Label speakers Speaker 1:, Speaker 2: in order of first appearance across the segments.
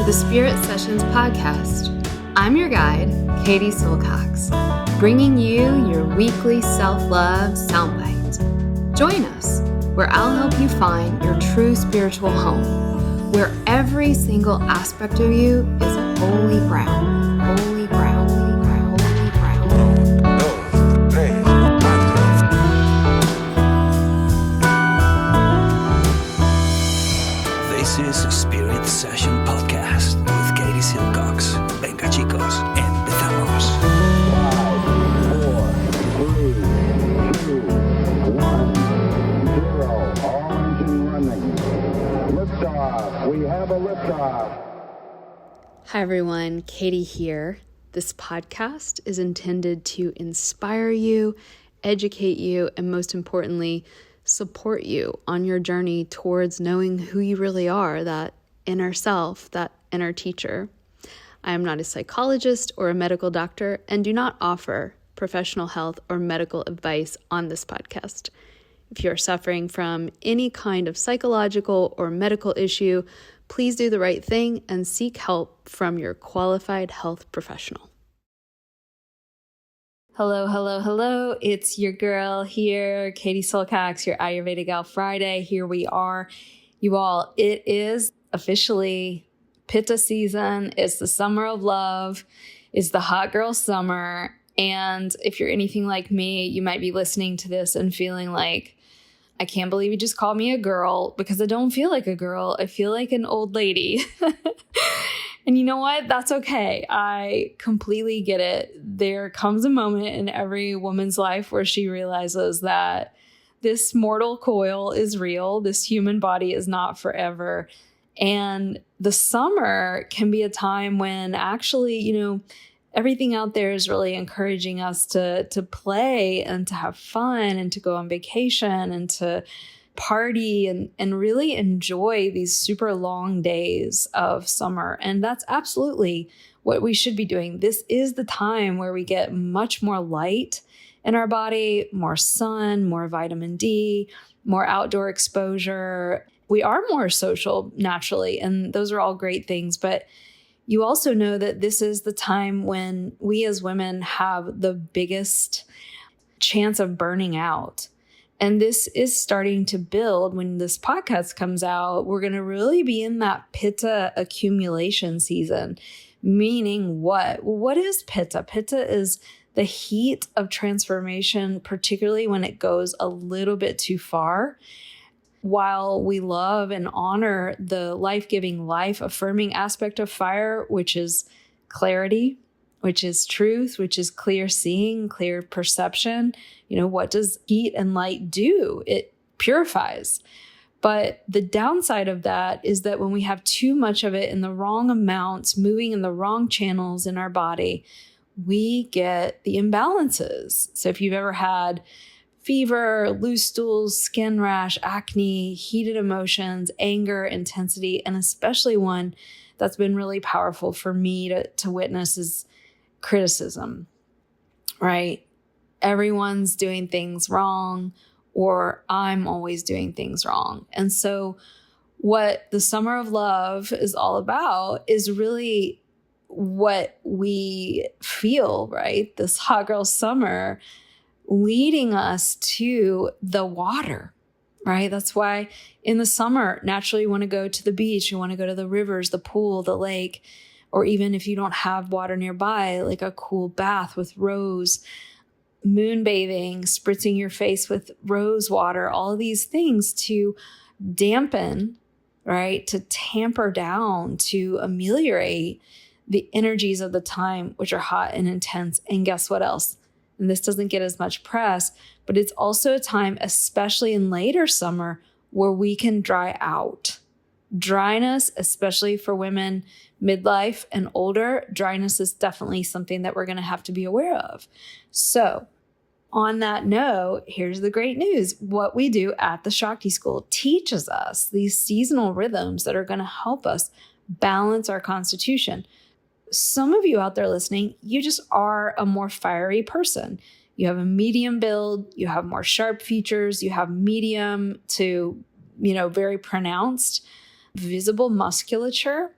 Speaker 1: the Spirit Sessions podcast. I'm your guide, Katie Silcox, bringing you your weekly self-love soundbite. Join us, where I'll help you find your true spiritual home, where every single aspect of you is holy ground, holy ground, holy ground, holy ground.
Speaker 2: This is a Spirit Session podcast with Katie Silcox. Venga chicos, empezamos.
Speaker 3: 5, 4, 3, 2, 1, 0. All engine running. Liftoff. We have a liftoff.
Speaker 1: Hi everyone, Katie here. This podcast is intended to inspire you, educate you, and most importantly, support you on your journey towards knowing who you really are, that inner self, that inner teacher. I am not a psychologist or a medical doctor and do not offer professional health or medical advice on this podcast. If you are suffering from any kind of psychological or medical issue, please do the right thing and seek help from your qualified health professional. Hello. It's your girl here, Katie Silcox, your Ayurvedic Gal Friday. Here we are. You all, it is officially pitta season. It's the summer of love. It's the hot girl summer. And if you're anything like me, you might be listening to this and feeling like, I can't believe you just called me a girl, because I don't feel like a girl. I feel like an old lady. And you know what? That's okay. I completely get it. There comes a moment in every woman's life where she realizes that this mortal coil is real. This human body is not forever. And the summer can be a time when actually, everything out there is really encouraging us to play and to have fun and to go on vacation and to party and really enjoy these super long days of summer. And that's absolutely what we should be doing. This is the time where we get much more light in our body, more sun, more vitamin D, more outdoor exposure. We are more social naturally, and those are all great things. But you also know that this is the time when we as women have the biggest chance of burning out. And this is starting to build. When this podcast comes out, we're going to really be in that pitta accumulation season. Meaning what? Well, what is pitta? Pitta is the heat of transformation, particularly when it goes a little bit too far. While we love and honor the life-giving, life-affirming aspect of fire, which is clarity, which is truth, which is clear seeing, clear perception. What does heat and light do? It purifies. But the downside of that is that when we have too much of it in the wrong amounts, moving in the wrong channels in our body, we get the imbalances. So if you've ever had fever, loose stools, skin rash, acne, heated emotions, anger, intensity, and especially one that's been really powerful for me to witness is criticism, right? Everyone's doing things wrong, or I'm always doing things wrong. And so what the summer of love is all about is really what we feel, right? This hot girl summer leading us to the water, right? That's why in the summer, naturally you want to go to the beach, you want to go to the rivers, the pool, the lake, or even if you don't have water nearby, like a cool bath with rose, moonbathing, spritzing your face with rose water, all of these things to dampen, right? To tamper down, to ameliorate the energies of the time, which are hot and intense. And guess what else? And this doesn't get as much press, but it's also a time, especially in later summer, where we can dry out. Dryness, especially for women midlife and older, dryness is definitely something that we're going to have to be aware of. So on that note, here's the great news. What we do at the Shakti School teaches us these seasonal rhythms that are going to help us balance our constitution. Some of you out there listening, you just are a more fiery person. You have a medium build, you have more sharp features, you have medium to, very pronounced visible musculature.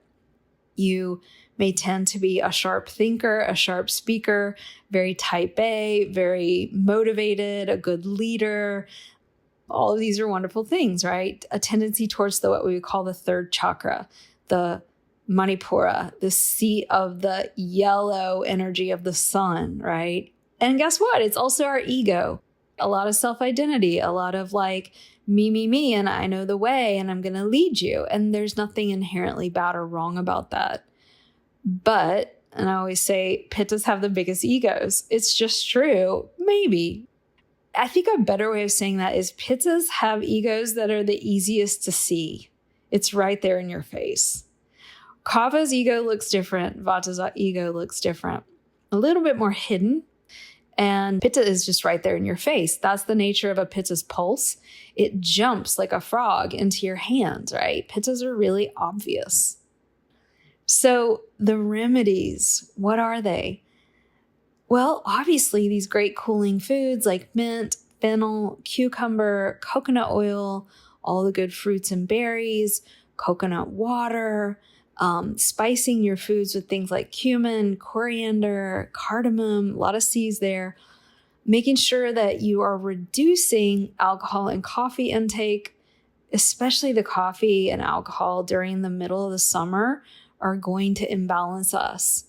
Speaker 1: You may tend to be a sharp thinker, a sharp speaker, very type A, very motivated, a good leader. All of these are wonderful things, right? A tendency towards what we would call the third chakra, the Manipura, the seat of the yellow energy of the sun, right? And guess what? It's also our ego. A lot of self-identity, a lot of like, me, and I know the way, and I'm going to lead you. And there's nothing inherently bad or wrong about that. But, and I always say, pittas have the biggest egos. It's just true. Maybe. I think a better way of saying that is pittas have egos that are the easiest to see. It's right there in your face. Kapha's ego looks different. Vata's ego looks different. A little bit more hidden. And pitta is just right there in your face. That's the nature of a pitta's pulse. It jumps like a frog into your hands, right? Pittas are really obvious. So the remedies, what are they? Well, obviously these great cooling foods like mint, fennel, cucumber, coconut oil, all the good fruits and berries, coconut water, spicing your foods with things like cumin, coriander, cardamom, a lot of C's there. Making sure that you are reducing alcohol and coffee intake, especially the coffee and alcohol during the middle of the summer, are going to imbalance us.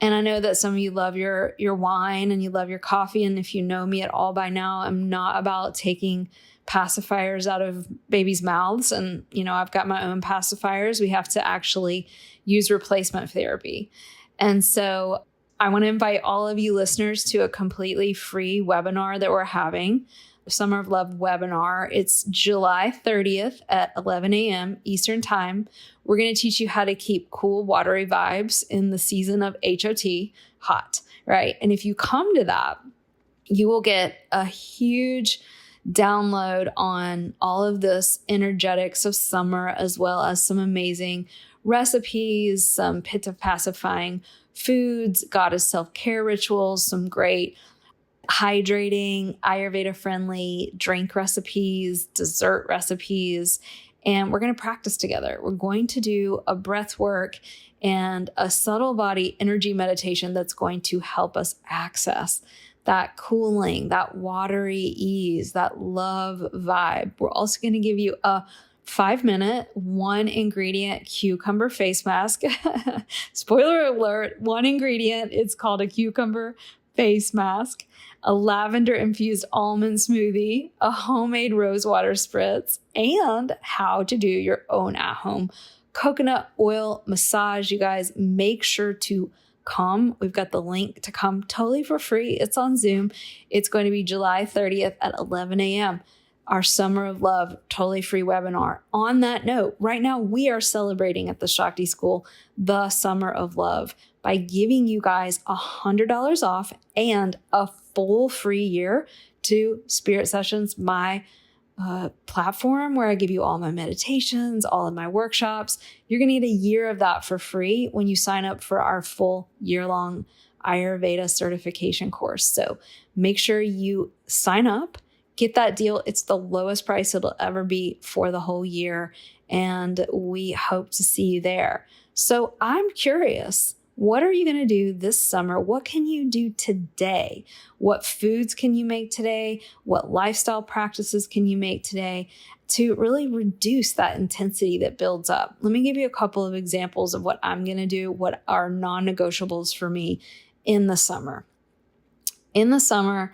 Speaker 1: And I know that some of you love your wine and you love your coffee. And if you know me at all by now, I'm not about taking pacifiers out of babies' mouths. And, I've got my own pacifiers. We have to actually use replacement therapy. And so I want to invite all of you listeners to a completely free webinar that we're having, the Summer of Love webinar. It's July 30th at 11 a.m. Eastern Time. We're going to teach you how to keep cool, watery vibes in the season of HOT, hot, right? And if you come to that, you will get a huge download on all of this energetics of summer, as well as some amazing recipes, some pitta pacifying foods, goddess self-care rituals, some great hydrating, Ayurveda friendly drink recipes, dessert recipes, and we're going to practice together. We're going to do a breath work and a subtle body energy meditation that's going to help us access that cooling, that watery ease, that love vibe. We're also going to give you a 5-minute, 1-ingredient cucumber face mask. Spoiler alert, 1 ingredient. It's called a cucumber face mask, a lavender-infused almond smoothie, a homemade rose water spritz, and how to do your own at-home coconut oil massage. You guys, make sure to come. We've got the link to come totally for free. It's on Zoom. It's going to be July 30th at 11 a.m. Our Summer of Love, totally free webinar. On that note, right now we are celebrating at the Shakti School the Summer of Love by giving you guys $100 off and a full free year to Spirit Sessions, my platform where I give you all my meditations, all of my workshops. You're going to get a year of that for free when you sign up for our full year-long Ayurveda certification course. So make sure you sign up, get that deal. It's the lowest price it'll ever be for the whole year. And we hope to see you there. So I'm curious, what are you going to do this summer? What can you do today? What foods can you make today? What lifestyle practices can you make today to really reduce that intensity that builds up? Let me give you a couple of examples of what I'm going to do, what are non-negotiables for me in the summer. In the summer,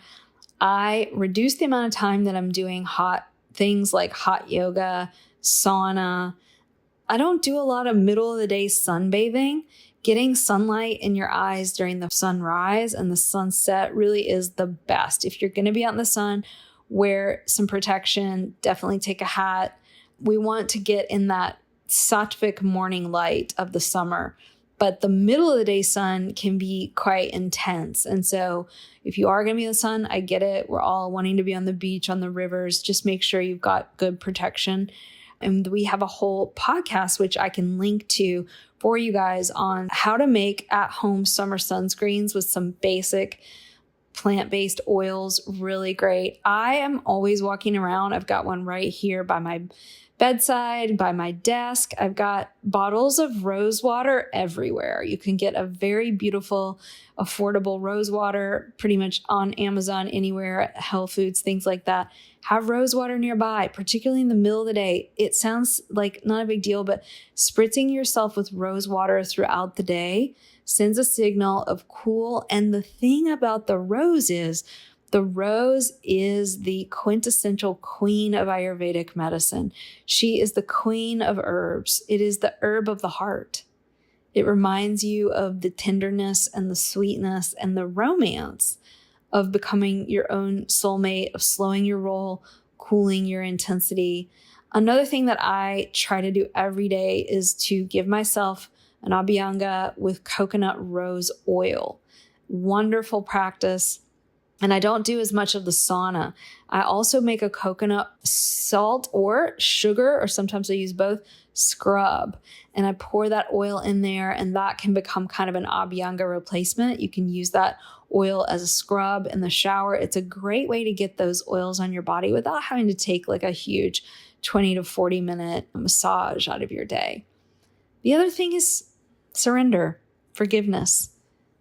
Speaker 1: I reduce the amount of time that I'm doing hot things like hot yoga, sauna. I don't do a lot of middle of the day sunbathing. Getting sunlight in your eyes during the sunrise and the sunset really is the best. If you're going to be out in the sun, wear some protection, definitely take a hat. We want to get in that sattvic morning light of the summer, but the middle of the day sun can be quite intense. And so if you are going to be in the sun, I get it. We're all wanting to be on the beach, on the rivers. Just make sure you've got good protection. And we have a whole podcast, which I can link to for you guys, on how to make at-home summer sunscreens with some basic plant-based oils. Really great. I am always walking around. I've got one right here by my bedside, by my desk. I've got bottles of rose water everywhere. You can get a very beautiful, affordable rose water pretty much on Amazon, anywhere, at Health Foods, things like that. Have rose water nearby, particularly in the middle of the day. It sounds like not a big deal, but spritzing yourself with rose water throughout the day sends a signal of cool. And the thing about the rose is the quintessential queen of Ayurvedic medicine. She is the queen of herbs. It is the herb of the heart. It reminds you of the tenderness and the sweetness and the romance of becoming your own soulmate, of slowing your roll, cooling your intensity. Another thing that I try to do every day is to give myself an abhyanga with coconut rose oil. Wonderful practice. And I don't do as much of the sauna. I also make a coconut salt or sugar, or sometimes I use both, scrub. And I pour that oil in there, and that can become kind of an abhyanga replacement. You can use that oil as a scrub in the shower. It's a great way to get those oils on your body without having to take like a huge 20 to 40 minute massage out of your day. The other thing is surrender, forgiveness,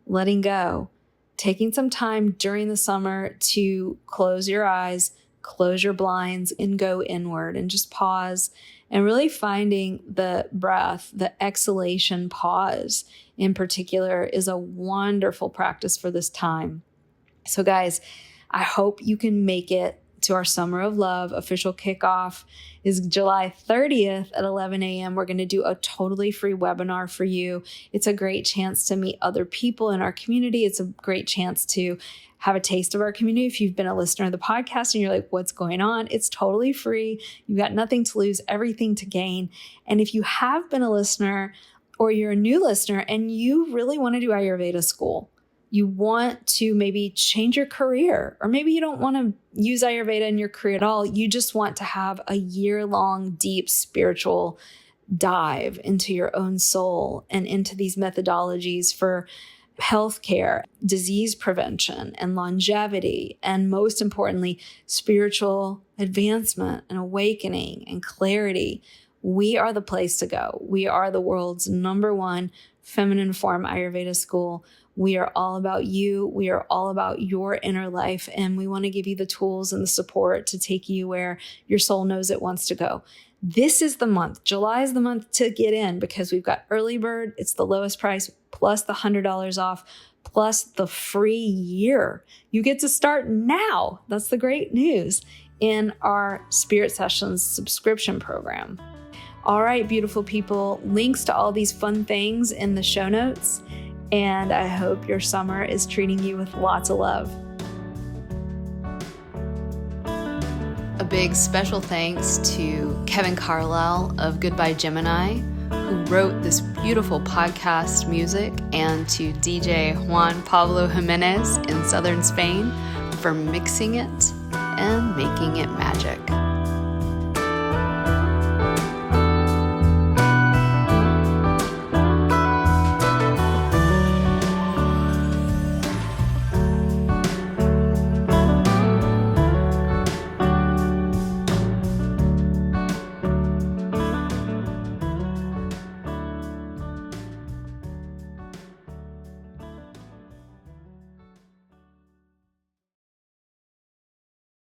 Speaker 1: letting go. Taking some time during the summer to close your eyes, close your blinds, and go inward and just pause, and really finding the breath, the exhalation pause in particular is a wonderful practice for this time. So guys, I hope you can make it to our Summer of Love. Official kickoff is July 30th at 11 a.m. We're going to do a totally free webinar for you. It's a great chance to meet other people in our community. It's a great chance to have a taste of our community. If you've been a listener of the podcast and you're like, what's going on? It's totally free. You've got nothing to lose, everything to gain. And if you have been a listener or you're a new listener and you really want to do Ayurveda school, you want to maybe change your career, or maybe you don't want to use Ayurveda in your career at all. You just want to have a year-long deep spiritual dive into your own soul and into these methodologies for healthcare, disease prevention, and longevity, and most importantly, spiritual advancement and awakening and clarity. We are the place to go. We are the world's #1 feminine form Ayurveda school. We are all about you. We are all about your inner life. And we want to give you the tools and the support to take you where your soul knows it wants to go. This is the month. July is the month to get in because we've got early bird. It's the lowest price plus the $100 off plus the free year. You get to start now. That's the great news in our Spirit Sessions subscription program. All right, beautiful people. Links to all these fun things in the show notes. And I hope your summer is treating you with lots of love. A big special thanks to Kevin Carlisle of Goodbye Gemini, who wrote this beautiful podcast music, and to DJ Juan Pablo Jimenez in southern Spain for mixing it and making it magic.